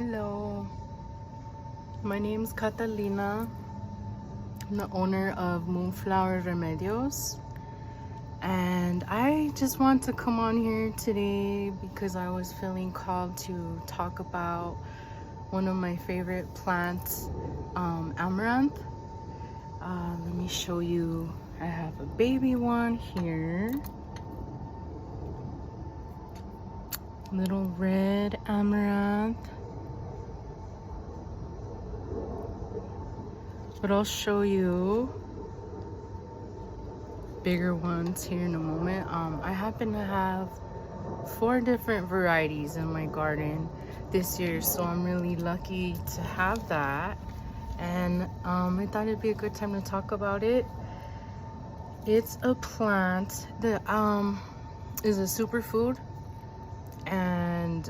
Hello, my name's Catalina. I'm the owner of Moonflower Remedios, and I just want to come on here today because I was feeling called to talk about one of my favorite plants, Amaranth. Let me show you. I have a baby one here, little red Amaranth. But I'll show you bigger ones here in a moment. I happen to have 4 different varieties in my garden this year, so I'm really lucky to have that. And I thought it'd be a good time to talk about it. It's a plant that is a superfood, and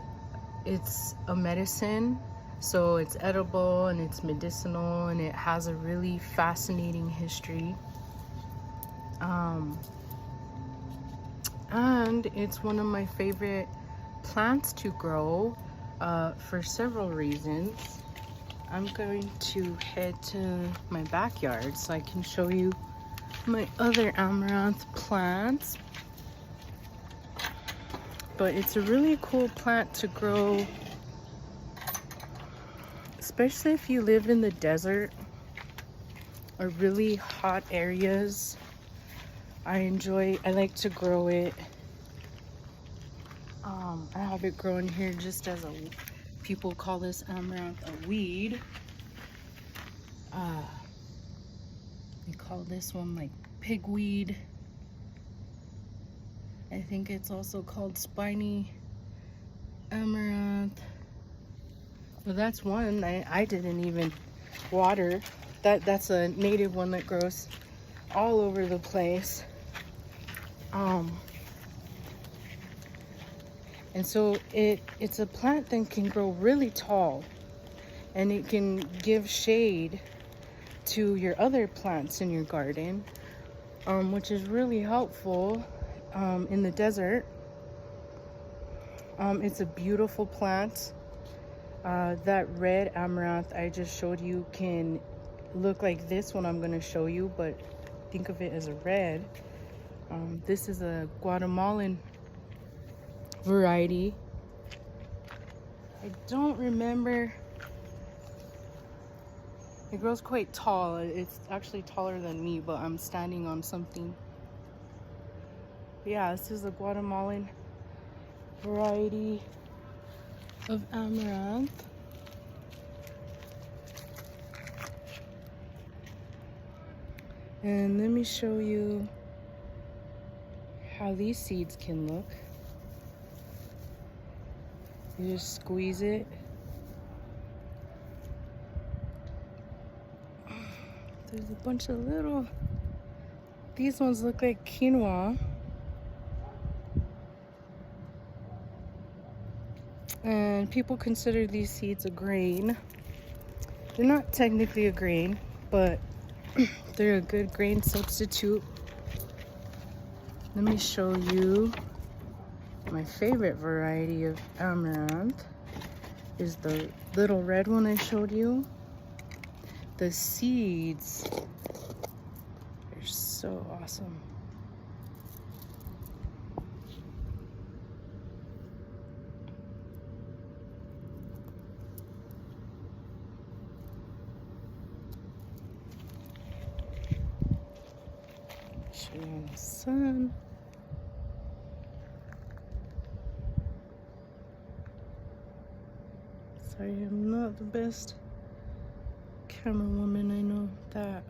it's a medicine. So it's edible and it's medicinal, and it has a really fascinating history. And it's one of my favorite plants to grow for several reasons. I'm going to head to my backyard so I can show you my other amaranth plants. But it's a really cool plant to grow, especially if you live in the desert or really hot areas. I like to grow it. I have it growing here just as people call this amaranth a weed. They call this one like pigweed. I think it's also called spiny amaranth. Well, that's one I didn't even water. That's a native one that grows all over the place. And so it's a plant that can grow really tall, and it can give shade to your other plants in your garden, which is really helpful in the desert. It's a beautiful plant. That red amaranth I just showed you can look like this one I'm going to show you, but think of it as a red. This is a Guatemalan variety. I don't remember. It grows quite tall. It's actually taller than me, but I'm standing on something. But yeah, this is a Guatemalan variety of amaranth. And let me show you how these seeds can look. You just squeeze it. There's a bunch of little, these ones look like quinoa. And people consider these seeds a grain. They're not technically a grain, but they're a good grain substitute. Let me show you my favorite variety of amaranth is the little red one I showed you. The seeds are so awesome. Show you in the sun. Sorry, I'm not the best camera woman, I know that.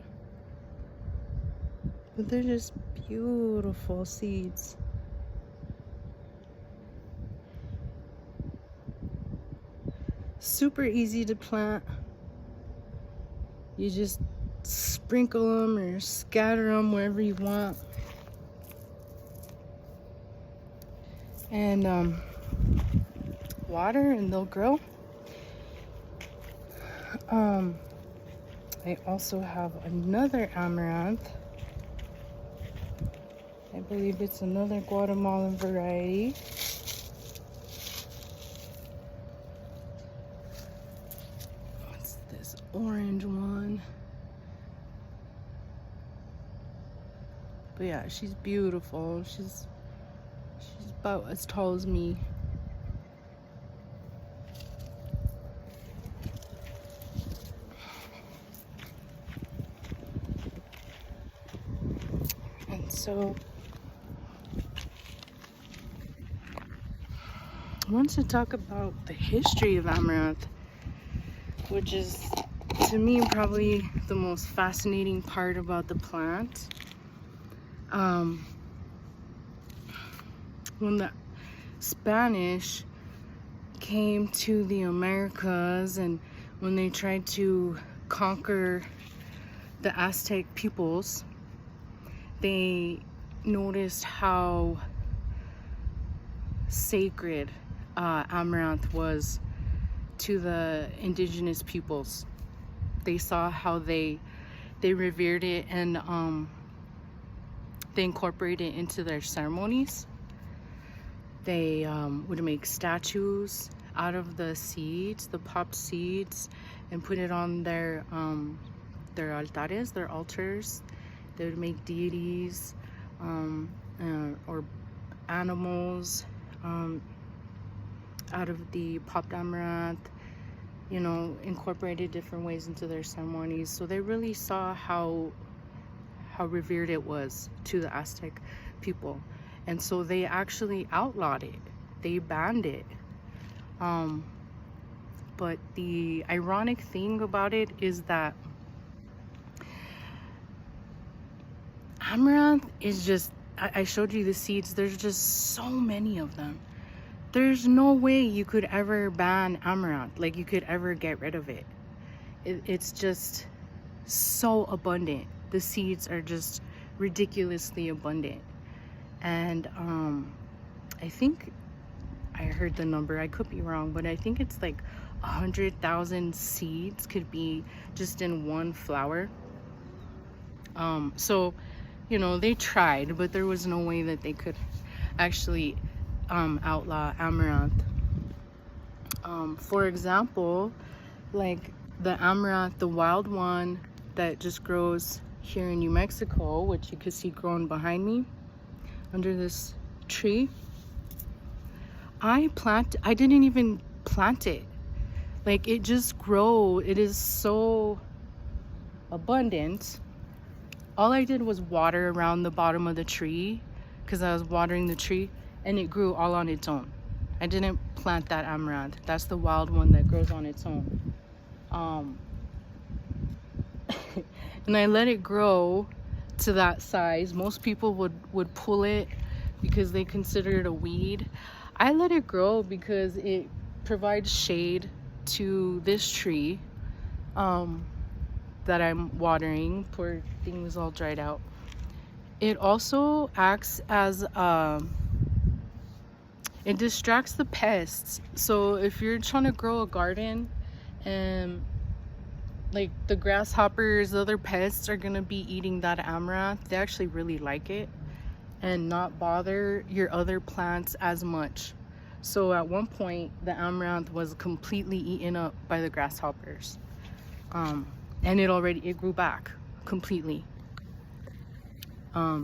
But they're just beautiful seeds. Super easy to plant. You just sprinkle them or scatter them wherever you want. And water and they'll grow. I also have another amaranth. I believe it's another Guatemalan variety. orange one. But yeah, she's beautiful. She's about as tall as me. And so I want to talk about the history of Amaranth, which is, to me, probably the most fascinating part about the plant. When the Spanish came to the Americas and when they tried to conquer the Aztec peoples, they noticed how sacred Amaranth was to the indigenous peoples. They saw how they revered it, and they incorporated it into their ceremonies. They would make statues out of the seeds, the popped seeds, and put it on their altares, their altars. They would make deities or animals out of the popped amaranth, you know, incorporated different ways into their ceremonies. So they really saw how revered it was to the Aztec people. And so they actually outlawed it. They banned it. But the ironic thing about it is that Amaranth is just, I showed you the seeds, there's just so many of them. There's no way you could ever ban Amaranth, like you could ever get rid of it. It's just so abundant. The seeds are just ridiculously abundant. And I think I heard the number, I could be wrong, but I think it's like 100,000 seeds could be just in one flower. So, you know, they tried, but there was no way that they could actually outlaw Amaranth. For example, like the Amaranth, the wild one that just grows here in New Mexico, which you can see growing behind me under this tree, I didn't even plant it. Like, it just grows. It is so abundant. All I did was water around the bottom of the tree because I was watering the tree, and it grew all on its own. I didn't plant that Amaranth. That's the wild one that grows on its own. And I let it grow to that size. Most people would pull it because they consider it a weed. I let it grow because it provides shade to this tree that I'm watering. Poor thing was all dried out. It also acts as it distracts the pests. So if you're trying to grow a garden and like the grasshoppers, the other pests are gonna be eating that amaranth, they actually really like it and not bother your other plants as much. So at one point the amaranth was completely eaten up by the grasshoppers, and it grew back completely.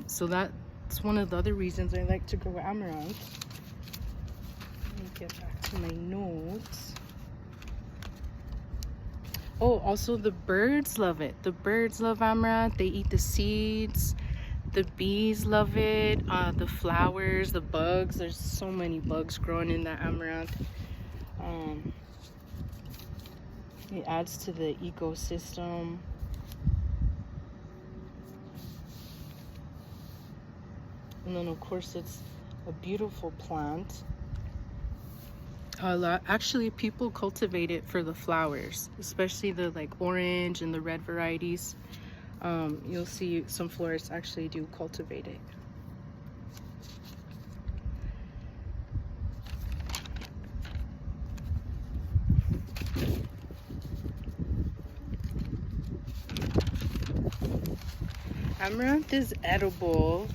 So that's one of the other reasons I like to grow amaranth. Let me get back to my notes. Oh, also the birds love it. The birds love amaranth. They eat the seeds. The bees love it. The flowers, the bugs. There's so many bugs growing in that amaranth. It adds to the ecosystem. And then of course it's a beautiful plant. Actually, people cultivate it for the flowers, especially the like orange and the red varieties. You'll see some florists actually do cultivate it. Amaranth is edible.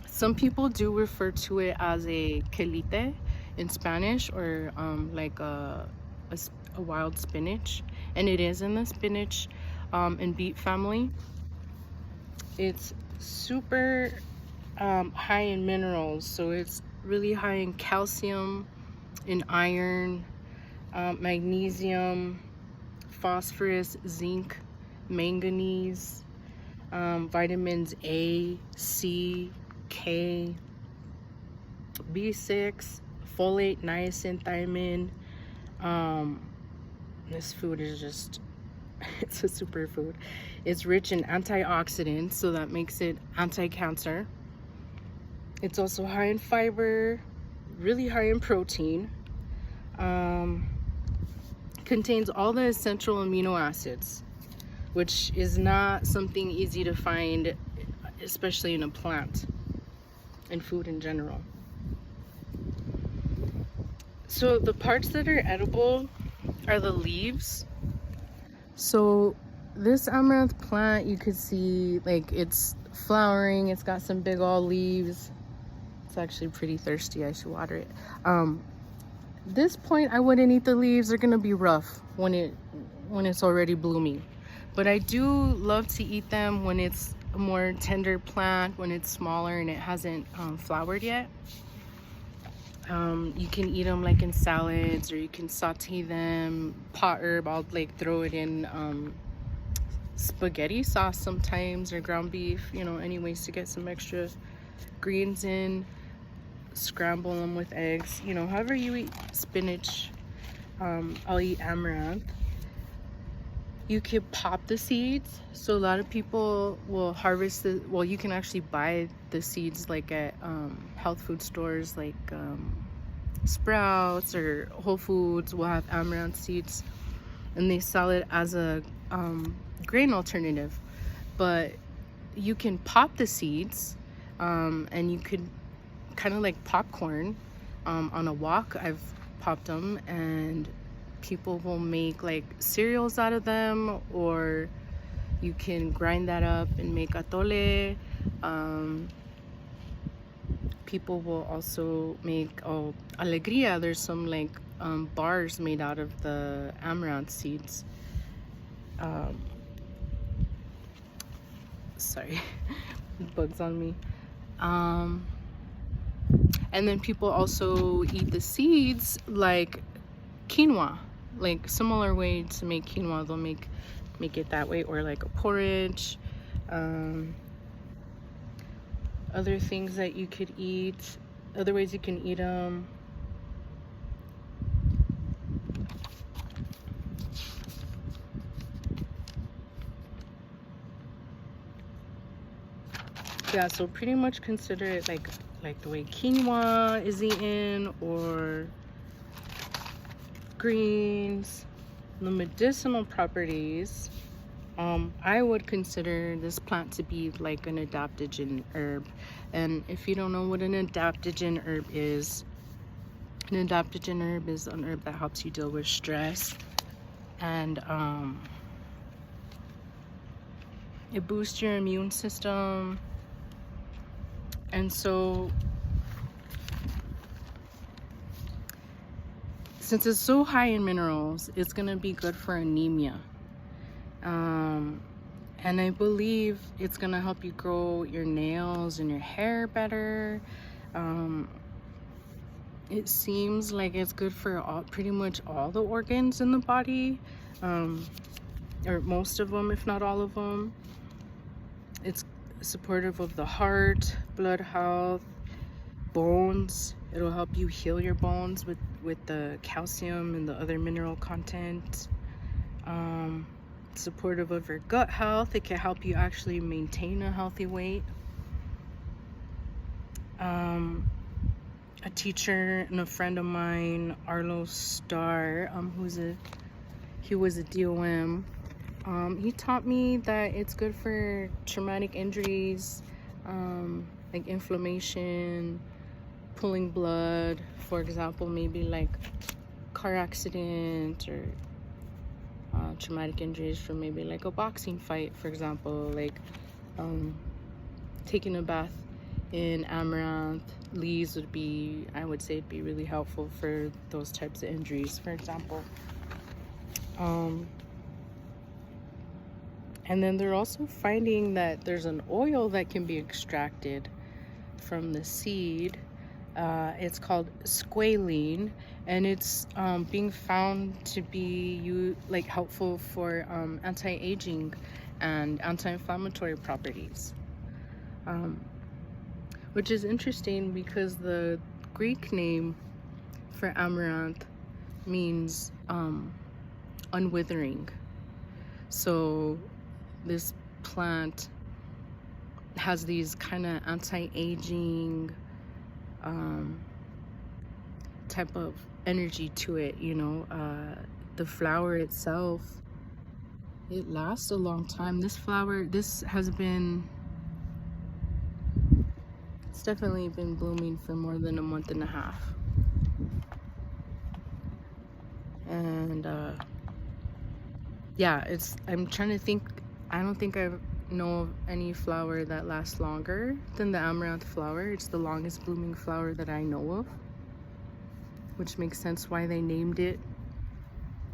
Some people do refer to it as a quelite in Spanish, or like a a wild spinach, and it is in the spinach and beet family. It's super high in minerals, so it's really high in calcium, in iron, magnesium, phosphorus, zinc, manganese, vitamins A, C, K, B6, folate, niacin, thiamine. This food is just, it's a superfood. It's rich in antioxidants, so that makes it anti-cancer. It's also high in fiber, really high in protein. Contains all the essential amino acids, which is not something easy to find, especially in a plant and food in general. So the parts that are edible are the leaves. So this amaranth plant, you could see like it's flowering, it's got some big old leaves. It's actually pretty thirsty, I should water it. This point I wouldn't eat the leaves, they're gonna be rough when it's already blooming. But I do love to eat them when it's a more tender plant, when it's smaller and it hasn't flowered yet. You can eat them like in salads, or you can saute them, pot herb. I'll like throw it in spaghetti sauce sometimes, or ground beef, you know, any ways to get some extra greens in. Scramble them with eggs, you know, however you eat spinach. I'll eat amaranth. You could pop the seeds. So a lot of people will harvest the, well, you can actually buy the seeds like at health food stores like Sprouts or Whole Foods will have amaranth seeds, and they sell it as a grain alternative. But you can pop the seeds, and you could kind of like popcorn on a wok. I've popped them, and people will make like cereals out of them, or you can grind that up and make atole. People will also make alegría. There's some like bars made out of the amaranth seeds. Sorry, bugs on me. And then people also eat the seeds like quinoa, like similar way to make quinoa. They'll make it that way, or like a porridge. Other things that you could eat, other ways you can eat them. Yeah, so pretty much consider it like the way quinoa is eaten, or greens. The medicinal properties, I would consider this plant to be like an adaptogen herb. And if you don't know what an adaptogen herb is an herb that helps you deal with stress, and it boosts your immune system. And so since it's so high in minerals, it's gonna be good for anemia. And I believe it's gonna help you grow your nails and your hair better. It seems like it's good for pretty much all the organs in the body, or most of them, if not all of them. It's supportive of the heart, blood health, bones. It'll help you heal your bones with the calcium and the other mineral content. Supportive of your gut health. It can help you actually maintain a healthy weight. A teacher and a friend of mine, Arlo Starr, he was a DOM. He taught me that it's good for traumatic injuries, like inflammation, pulling blood, for example, maybe like car accident, or traumatic injuries from maybe like a boxing fight, for example, like taking a bath in amaranth leaves would be, I would say, it'd be really helpful for those types of injuries, for example. And then they're also finding that there's an oil that can be extracted from the seed. It's called squalene, and it's being found to be helpful for anti-aging and anti-inflammatory properties, which is interesting because the Greek name for amaranth means unwithering. So this plant has these kind of anti-aging type of energy to it, you know. The flower itself, it lasts a long time. This flower, it's definitely been blooming for more than a month and a half. And yeah, I'm trying to think. I don't think I know of any flower that lasts longer than the amaranth flower. It's the longest blooming flower that I know of, which makes sense why they named it,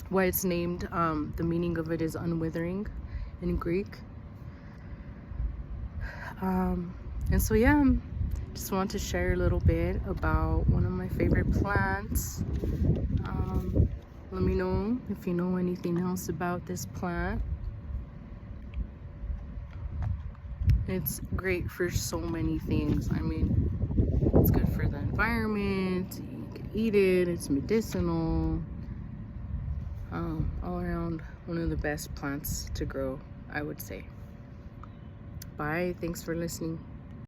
why it's named. The meaning of it is unwithering in Greek. And so yeah, just want to share a little bit about one of my favorite plants. Let me know if you know anything else about this plant. It's great for so many things. I mean, it's good for the environment, you can eat it, it's medicinal. All around one of the best plants to grow, I would say. Bye, thanks for listening.